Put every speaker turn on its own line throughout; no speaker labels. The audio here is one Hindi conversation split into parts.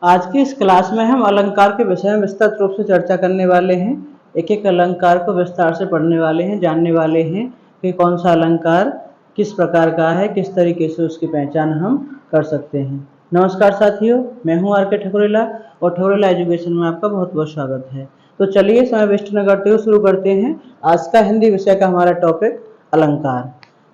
आज की इस क्लास में हम अलंकार के विषय में विस्तृत रूप से चर्चा करने वाले हैं। एक एक अलंकार को विस्तार से पढ़ने वाले हैं, जानने वाले हैं कि कौन सा अलंकार किस प्रकार का है, किस तरीके से उसकी पहचान हम कर सकते हैं। नमस्कार साथियों, मैं हूं आर के ठकुरेला और ठकुरेला एजुकेशन में आपका बहुत बहुत स्वागत है। तो चलिए समय वेस्ट न करते हुए शुरू करते हैं आज का हिंदी विषय का हमारा टॉपिक अलंकार।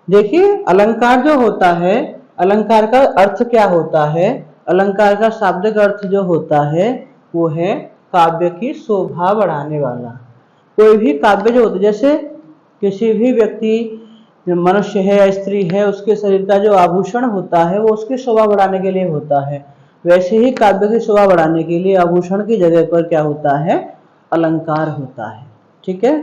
देखिए, अलंकार जो होता है, अलंकार का अर्थ क्या होता है? अलंकार का शाब्दिक अर्थ जो होता है वो है काव्य की शोभा बढ़ाने वाला। कोई भी काव्य जो होता है, जैसे किसी भी व्यक्ति, मनुष्य है या स्त्री है, उसके शरीर का जो आभूषण होता है वो उसकी शोभा बढ़ाने के लिए होता है, वैसे ही काव्य की शोभा बढ़ाने के लिए आभूषण की जगह पर क्या होता है? अलंकार होता है। ठीक है।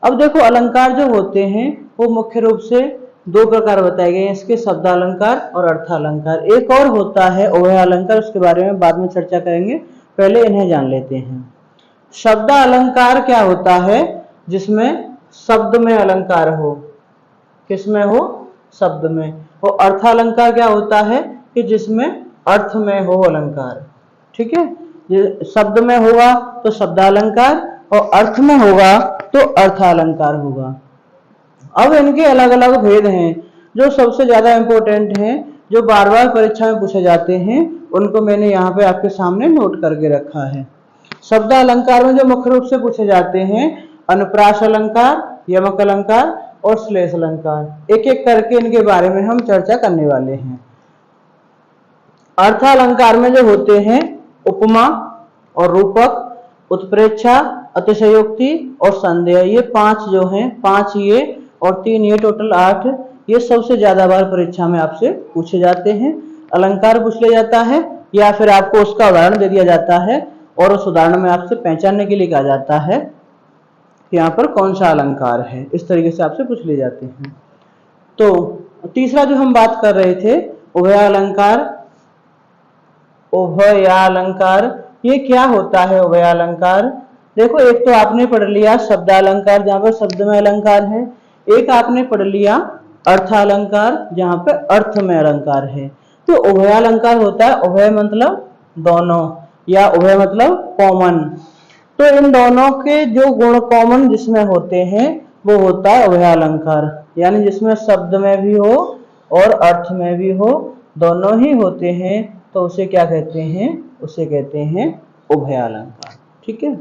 अब देखो, अलंकार जो होते हैं वो मुख्य रूप से दो प्रकार बताए गए हैं, इसके शब्द अलंकार और अर्थ अलंकार। एक और होता है उभय अलंकार, उसके बारे में बाद में चर्चा करेंगे, पहले इन्हें जान लेते हैं। शब्द अलंकार क्या होता है? जिसमें शब्द में अलंकार हो। किसमें हो? शब्द में। और अर्थ अलंकार क्या होता है? कि जिसमें अर्थ में हो अलंकार। ठीक है। शब्द में होगा तो शब्द अलंकार और अर्थ में होगा तो अर्थ अलंकार होगा। अब इनके अलग अलग भेद हैं। जो सबसे ज्यादा इंपॉर्टेंट हैं, जो बार बार परीक्षा में पूछे जाते हैं, उनको मैंने यहाँ पे आपके सामने नोट करके रखा है। शब्द अलंकार में जो मुख्य रूप से पूछे जाते हैं, अनुप्रास अलंकार, यमक अलंकार और श्लेष अलंकार। एक एक करके इनके बारे में हम चर्चा करने वाले हैं। अर्थ अलंकार में जो होते हैं उपमा और रूपक, उत्प्रेक्षा, अतिशयोक्ति और संदेह, ये पांच जो हैं, पांच ये और तीन ये, टोटल 8, ये सबसे ज्यादा बार परीक्षा में आपसे पूछे जाते हैं। अलंकार पूछ लिया जाता है या फिर आपको उसका उदाहरण दे दिया जाता है और उस उदाहरण में आपसे पहचानने के लिए कहा जाता है कि यहाँ पर कौन सा अलंकार है। इस तरीके से आपसे पूछ लिए जाते हैं। तो तीसरा जो हम बात कर रहे थे, उभय अलंकार। उभय अलंकार ये क्या होता है? उभय अलंकार देखो, एक तो आपने पढ़ लिया शब्द अलंकार, जहाँ पर शब्द में अलंकार है। एक आपने पढ़ लिया अर्थ अलंकार, जहाँ पे अर्थ में अलंकार है। तो उभय अलंकार होता है, उभय मतलब दोनों या उभय मतलब कॉमन। तो इन दोनों के जो गुण कॉमन जिसमें होते हैं वो होता है उभय अलंकार, यानी जिसमें शब्द में भी हो और अर्थ में भी हो, दोनों ही होते हैं, तो उसे क्या कहते हैं? उसे कहते हैं उभय अलंकार। ठीक है।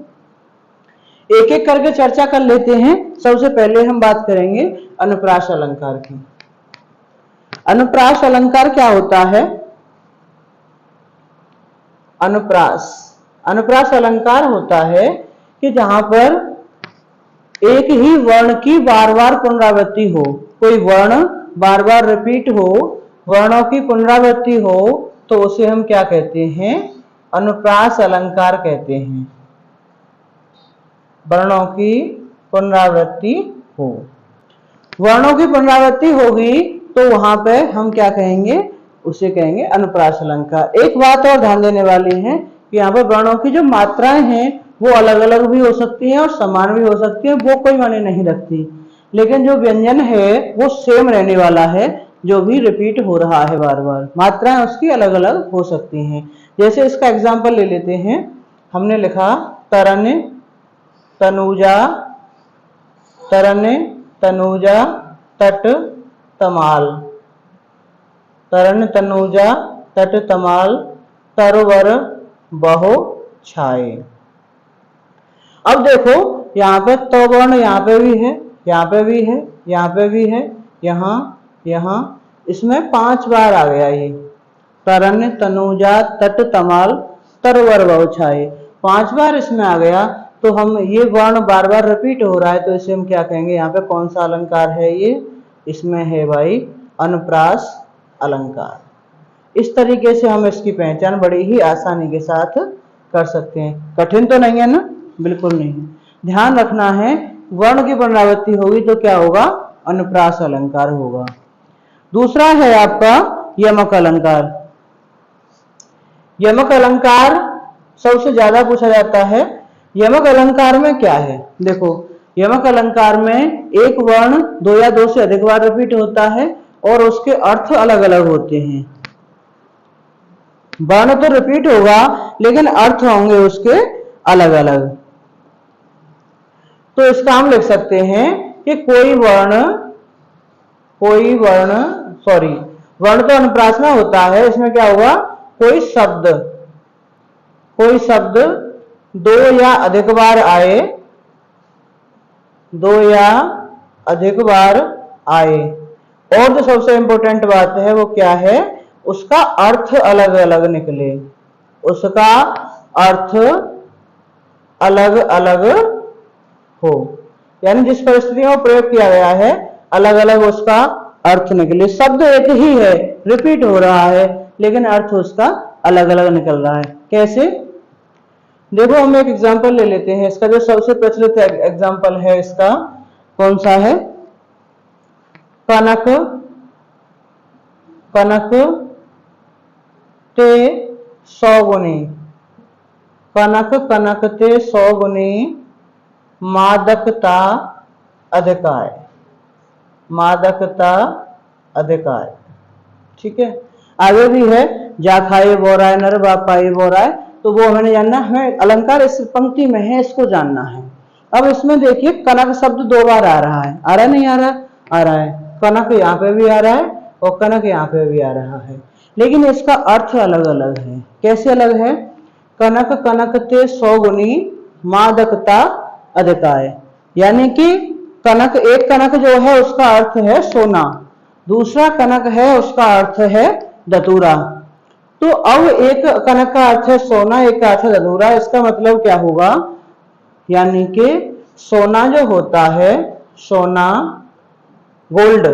एक एक करके चर्चा कर लेते हैं। सबसे पहले हम बात करेंगे अनुप्रास अलंकार की। अनुप्रास अलंकार क्या होता है? अनुप्रास अलंकार होता है कि जहां पर एक ही वर्ण की बार बार पुनरावृत्ति हो, कोई वर्ण बार बार रिपीट हो, वर्णों की पुनरावृत्ति हो, तो उसे हम क्या कहते हैं? अनुप्रास अलंकार कहते हैं। वर्णों की पुनरावृत्ति हो, वर्णों की पुनरावृत्ति होगी तो वहां पे हम क्या कहेंगे? उसे कहेंगे अनुप्रास अलंकार। एक बात और ध्यान देने वाली है कि यहाँ पर वर्णों की जो मात्राएं हैं वो अलग अलग भी हो सकती हैं और समान भी हो सकती हैं, वो कोई मायने नहीं रखती। लेकिन जो व्यंजन है वो सेम रहने वाला है, जो भी रिपीट हो रहा है बार बार, मात्राएं उसकी अलग अलग हो सकती हैं। जैसे इसका एग्जाम्पल ले लेते हैं। हमने लिखा तरन तनुजा, तरन तनुजा तट तमाल, तरन तनुजा तट तमाल, तरवर बहो छाए। अब देखो, यहाँ पे तो वर्ण यहाँ पे भी है, यहाँ पे भी है, यहाँ पे भी है, यहाँ यहाँ, इसमें 5 बार आ गया ये तरन तनुजा तट तमाल तरवर बहो छाए, 5 बार इसमें आ गया। तो हम ये वर्ण बार बार रिपीट हो रहा है, तो इसे हम क्या कहेंगे? यहाँ पे कौन सा अलंकार है ये? इसमें है भाई अनुप्रास अलंकार। इस तरीके से हम इसकी पहचान बड़ी ही आसानी के साथ कर सकते हैं। कठिन तो नहीं है ना? बिल्कुल नहीं। ध्यान रखना है, वर्ण की पुनरावृत्ति होगी तो क्या होगा? अनुप्रास अलंकार होगा। दूसरा है आपका यमक अलंकार। यमक अलंकार सबसे ज्यादा पूछा जाता है। यमक अलंकार में क्या है? देखो, यमक अलंकार में एक वर्ण 2 या 2 से अधिक बार रिपीट होता है और उसके अर्थ अलग अलग होते हैं। वर्ण तो रिपीट होगा लेकिन अर्थ होंगे उसके अलग अलग। तो इसका हम लिख सकते हैं कि वर्ण तो अनुप्रास में होता है, इसमें क्या होगा, कोई शब्द दो या अधिक बार आए और जो सबसे इंपॉर्टेंट बात है वो क्या है, उसका अर्थ अलग अलग निकले, उसका अर्थ अलग अलग हो, यानी जिस परिस्थिति में प्रयोग किया गया है अलग अलग उसका अर्थ निकले। शब्द एक ही है, रिपीट हो रहा है, लेकिन अर्थ उसका अलग अलग निकल रहा है। कैसे, देखो हम एक एग्जांपल ले लेते हैं। इसका जो सबसे प्रचलित एग्जांपल है इसका कौन सा है, कनक ते 100 गुनी, कनक ते 100 गुनी मादकता अधिकाय। ठीक है, आगे भी है, जा खाए बोराय नर बापाई बोराय, तो वो हमें जानना है, अलंकार इस पंक्ति में है, इसको जानना है। अब इसमें देखिए कनक शब्द 2 बार आ रहा है, आ रहा नहीं आ रहा, आ रहा है, कनक यहाँ पे भी आ रहा है और कनक यहाँ पे भी आ रहा है, लेकिन इसका अर्थ अलग अलग है। कैसे अलग है, कनक ते 100 गुनी मादकता अधिकाय, यानी कि कनक, एक कनक जो है उसका अर्थ है सोना, दूसरा कनक है उसका अर्थ है धतूरा। तो अब एक कनक का अर्थ है सोना, एक का अर्थ है धतूरा, इसका मतलब क्या होगा, यानी कि सोना जो होता है, सोना गोल्ड,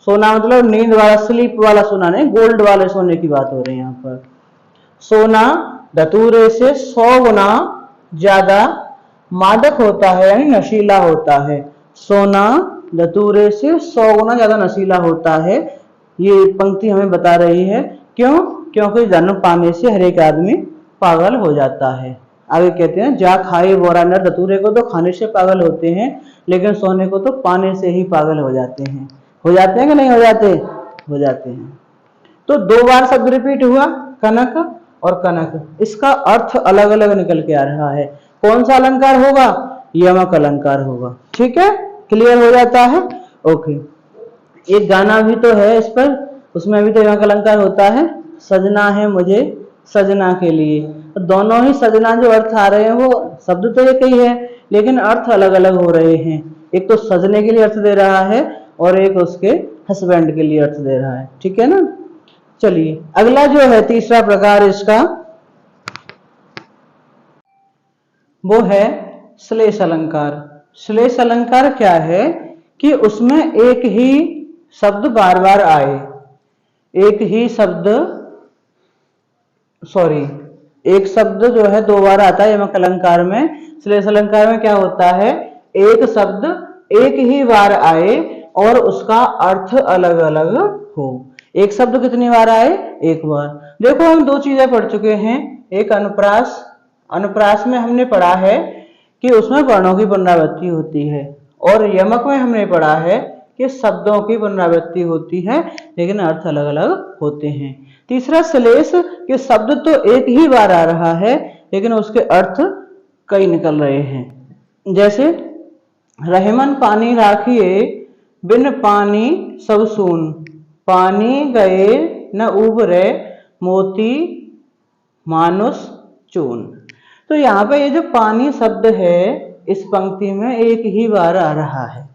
सोना मतलब नींद वाला, स्लीप वाला सोना नहीं, गोल्ड वाले सोने की बात हो रही है यहाँ पर। सोना धतूरे से 100 गुना ज्यादा मादक होता है, यानी नशीला होता है। सोना धतूरे से 100 गुना ज्यादा नशीला होता है, ये पंक्ति हमें बता रही है। क्यों, क्योंकि धन पाने से हर एक आदमी पागल हो जाता है। आगे कहते हैं, जा खाए बोरा नर, धतूरे को तो खाने से पागल होते हैं, लेकिन सोने को तो पाने से ही पागल हो जाते हैं। हो जाते हैं कि नहीं हो जाते, हो जाते हैं। तो 2 बार शब्द रिपीट हुआ, कनक और कनक, इसका अर्थ अलग अलग निकल के आ रहा है। कौन सा अलंकार होगा, यमक अलंकार होगा। ठीक है, क्लियर हो जाता है। ओके, एक गाना भी तो है इस पर, उसमें भी तो यमक अलंकार होता है, सजना है मुझे सजना के लिए। तो दोनों ही सजना जो अर्थ आ रहे हैं वो शब्द तो एक ही है, लेकिन अर्थ अलग अलग हो रहे हैं। एक तो सजने के लिए अर्थ दे रहा है और एक उसके हस्बैंड के लिए अर्थ दे रहा है। ठीक है ना, चलिए अगला जो है तीसरा प्रकार इसका, वो है श्लेष अलंकार। श्लेष अलंकार क्या है कि उसमें एक ही शब्द बार बार आए, एक शब्द जो है 2 बार आता है यमक अलंकार में। श्लेष अलंकार में क्या होता है, एक शब्द एक ही बार आए और उसका अर्थ अलग अलग हो। एक शब्द कितनी बार आए, एक बार। देखो हम 2 चीजें पढ़ चुके हैं, एक अनुप्रास, अनुप्रास में हमने पढ़ा है कि उसमें वर्णों की पुनरावृत्ति होती है, और यमक में हमने पढ़ा है कि शब्दों की पुनरावृत्ति होती है, लेकिन अर्थ अलग अलग होते हैं। तीसरा श्लेष के शब्द तो एक ही बार आ रहा है, लेकिन उसके अर्थ कई निकल रहे हैं। जैसे रहमन पानी राखिए बिन पानी सब सून, पानी गए न उबरे मोती मानुष चून। तो यहाँ पे ये जो पानी शब्द है इस पंक्ति में एक ही बार आ रहा है,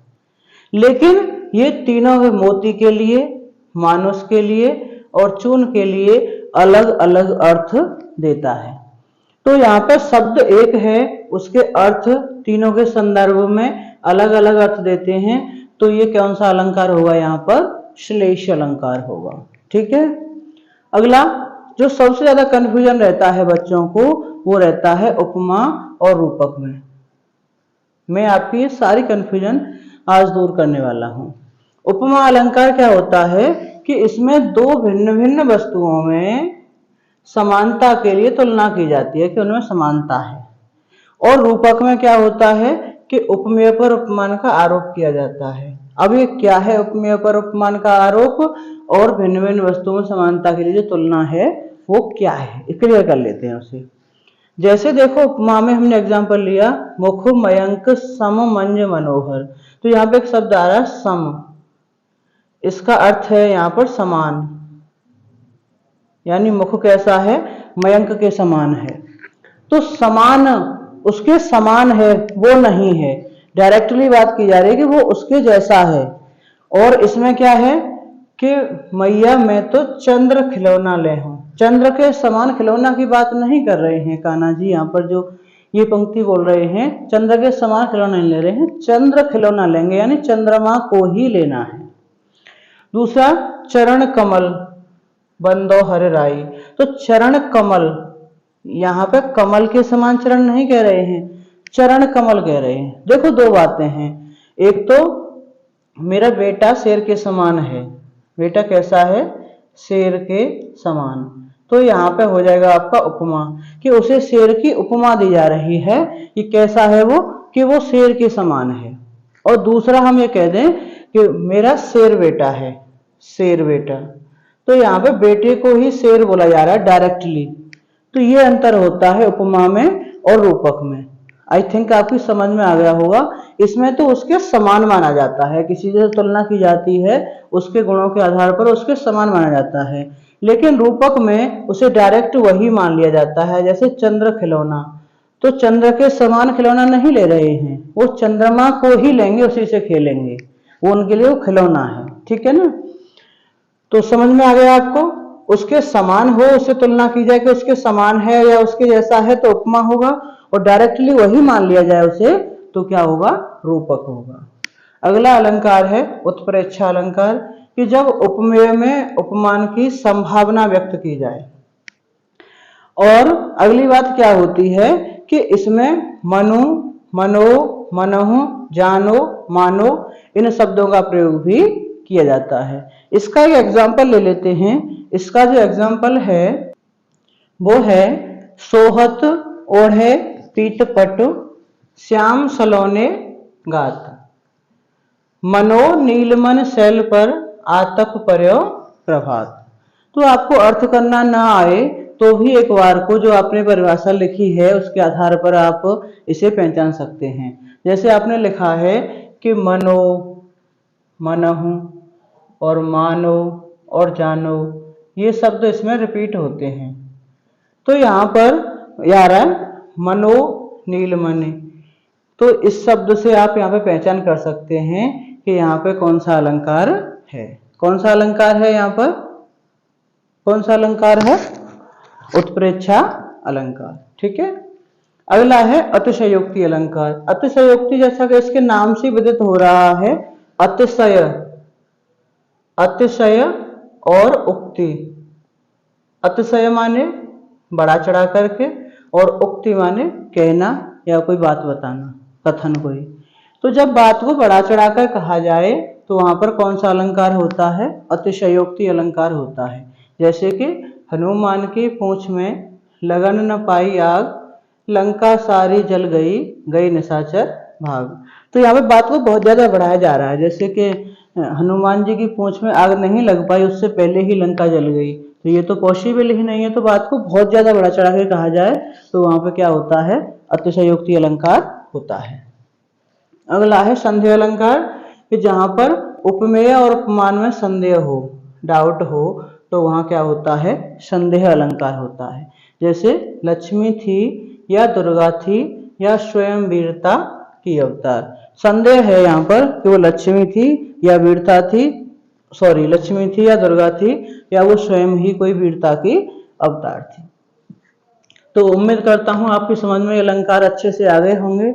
लेकिन ये तीनों के मोती के लिए, मानुष के लिए और चून के लिए अलग अलग अर्थ देता है। तो यहाँ पर शब्द एक है, उसके अर्थ तीनों के संदर्भ में अलग अलग अर्थ देते हैं। तो ये कौन सा अलंकार होगा, यहाँ पर श्लेष अलंकार होगा। ठीक है, अगला जो सबसे ज्यादा कंफ्यूजन रहता है बच्चों को, वो रहता है उपमा और रूपक में। मैं आपकी ये सारी कंफ्यूजन आज दूर करने वाला हूं। उपमा अलंकार क्या होता है कि इसमें 2 भिन्न भिन्न वस्तुओं में समानता के लिए तुलना की जाती है कि उनमें समानता है। और रूपक में क्या होता है कि उपमेय पर उपमान का आरोप किया जाता है। अब ये क्या है उपमेय पर उपमान का आरोप और भिन्न भिन्न वस्तुओं में समानता के लिए जो तुलना है, वो क्या है, क्लियर कर लेते हैं उसे। जैसे देखो उपमा में हमने एग्जाम्पल लिया मुख मयंक सम मंज मनोहर, तो यहाँ पे एक शब्द आ रहा है सम, इसका अर्थ है यहाँ पर समान, यानी मुख कैसा है, मयंक के समान है। तो समान उसके समान है वो नहीं है, डायरेक्टली बात की जा रही है कि वो उसके जैसा है। और इसमें क्या है कि मैया मैं तो चंद्र खिलौना ले हूं, चंद्र के समान खिलौना की बात नहीं कर रहे हैं कान्हा जी, यहाँ पर जो ये पंक्ति बोल रहे हैं चंद्र के समान खिलौना नहीं ले रहे हैं, चंद्र खिलौना लेंगे यानी चंद्रमा को ही लेना है। दूसरा चरण कमल बंदो हर राई, तो चरण कमल, यहाँ पे कमल के समान चरण नहीं कह रहे हैं, चरण कमल कह रहे हैं। देखो दो बातें हैं, एक तो मेरा बेटा शेर के समान है, बेटा कैसा है, शेर के समान, तो यहाँ पे हो जाएगा आपका उपमा कि उसे शेर की उपमा दी जा रही है कि कैसा है वो, कि वो शेर के समान है। और दूसरा हम ये कह दें कि मेरा शेर बेटा है, शेर बेटा, तो यहाँ पे बेटे को ही शेर बोला जा रहा है डायरेक्टली। तो ये अंतर होता है उपमा में और रूपक में। आई थिंक आपकी समझ में आ गया होगा। इसमें तो उसके समान माना जाता है, किसी से तुलना की जाती है उसके गुणों के आधार पर उसके समान माना जाता है, लेकिन रूपक में उसे डायरेक्ट वही मान लिया जाता है। जैसे चंद्र खिलौना, तो चंद्र के समान खिलौना नहीं ले रहे हैं, वो चंद्रमा को ही लेंगे, उसी से खेलेंगे, वो उनके लिए वो खिलौना है, ठीक है ना। तो समझ में आ गया आपको, उसके समान हो, उससे तुलना की जाए कि उसके समान है या उसके जैसा है तो उपमा होगा, और डायरेक्टली वही मान लिया जाए उसे तो क्या होगा, रूपक होगा। अगला अलंकार है उत्प्रेक्षा अलंकार, कि जब उपमेय में उपमान की संभावना व्यक्त की जाए। और अगली बात क्या होती है कि इसमें मनु, मनो, मनहु, जानो, मानो इन शब्दों का प्रयोग भी किया जाता है। इसका एक एग्जाम्पल ले लेते हैं। इसका जो एग्जाम्पल है वो है सोहत ओढ़े पीत पटु श्याम सलोने गात, मनो नीलमन शैल पर आतप पर्यो प्रभात। तो आपको अर्थ करना ना आए तो भी एक बार को जो आपने परिभाषा लिखी है उसके आधार पर आप इसे पहचान सकते हैं। जैसे आपने लिखा है कि मनो, मनहु और मानो और जानो, ये शब्द इसमें रिपीट होते हैं। तो यहाँ पर यार मनो नीलमणि, तो इस शब्द से आप यहाँ पे पहचान कर सकते हैं कि यहाँ पे कौन सा अलंकार है। कौन सा अलंकार है, यहाँ पर कौन सा अलंकार है, उत्प्रेक्षा अलंकार, ठीक है। अगला है अतिशयोक्ति अलंकार। अतिशयोक्ति जैसा कि इसके नाम से विदित हो रहा है, अतिशय, अतिशय और उक्ति। अतिशय माने बड़ा चढ़ा करके और उक्ति माने कहना या कोई बात बताना, कथन कोई। तो जब बात को बढ़ा चढ़ाकर कहा जाए तो वहां पर कौन सा अलंकार होता है, अतिशयोक्ति अलंकार होता है। जैसे कि हनुमान की पूंछ में लगन न पाई आग, लंका सारी जल गई, गई निशाचर भाग। तो यहाँ पे बात को बहुत ज्यादा बढ़ाया जा रहा है, जैसे कि हनुमान जी की पूंछ में आग नहीं लग पाई, उससे पहले ही लंका जल गई, तो ये तो पॉसिबल ही नहीं है। तो बात को बहुत ज्यादा बढ़ा चढ़ा के कहा जाए तो वहां पे क्या होता है, अतिशयोक्ति अलंकार होता है। अगला है संदेह अलंकार, कि जहां पर उपमेय और उपमान में संदेह हो, डाउट हो, तो वहां क्या होता है, संदेह अलंकार होता है। जैसे लक्ष्मी थी या दुर्गा थी या स्वयं वीरता की अवतार। संदेह है यहाँ पर कि वो लक्ष्मी थी या वीरता थी, सॉरी लक्ष्मी थी या दुर्गा थी या वो स्वयं ही कोई वीरता की अवतार थी। तो उम्मीद करता हूँ आपकी समझ में अलंकार अच्छे से आ गए होंगे।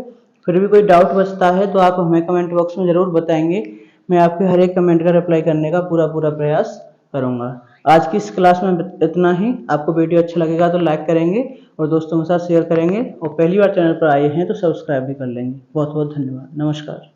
फिर भी कोई डाउट बचता है तो आप हमें कमेंट बॉक्स में जरूर बताएंगे, मैं आपके हर एक कमेंट का रिप्लाई करने का पूरा प्रयास करूंगा। आज की इस क्लास में इतना ही। आपको वीडियो अच्छा लगेगा तो लाइक करेंगे और दोस्तों के साथ शेयर करेंगे, और पहली बार चैनल पर आए हैं तो सब्सक्राइब भी कर लेंगे। बहुत बहुत धन्यवाद, नमस्कार।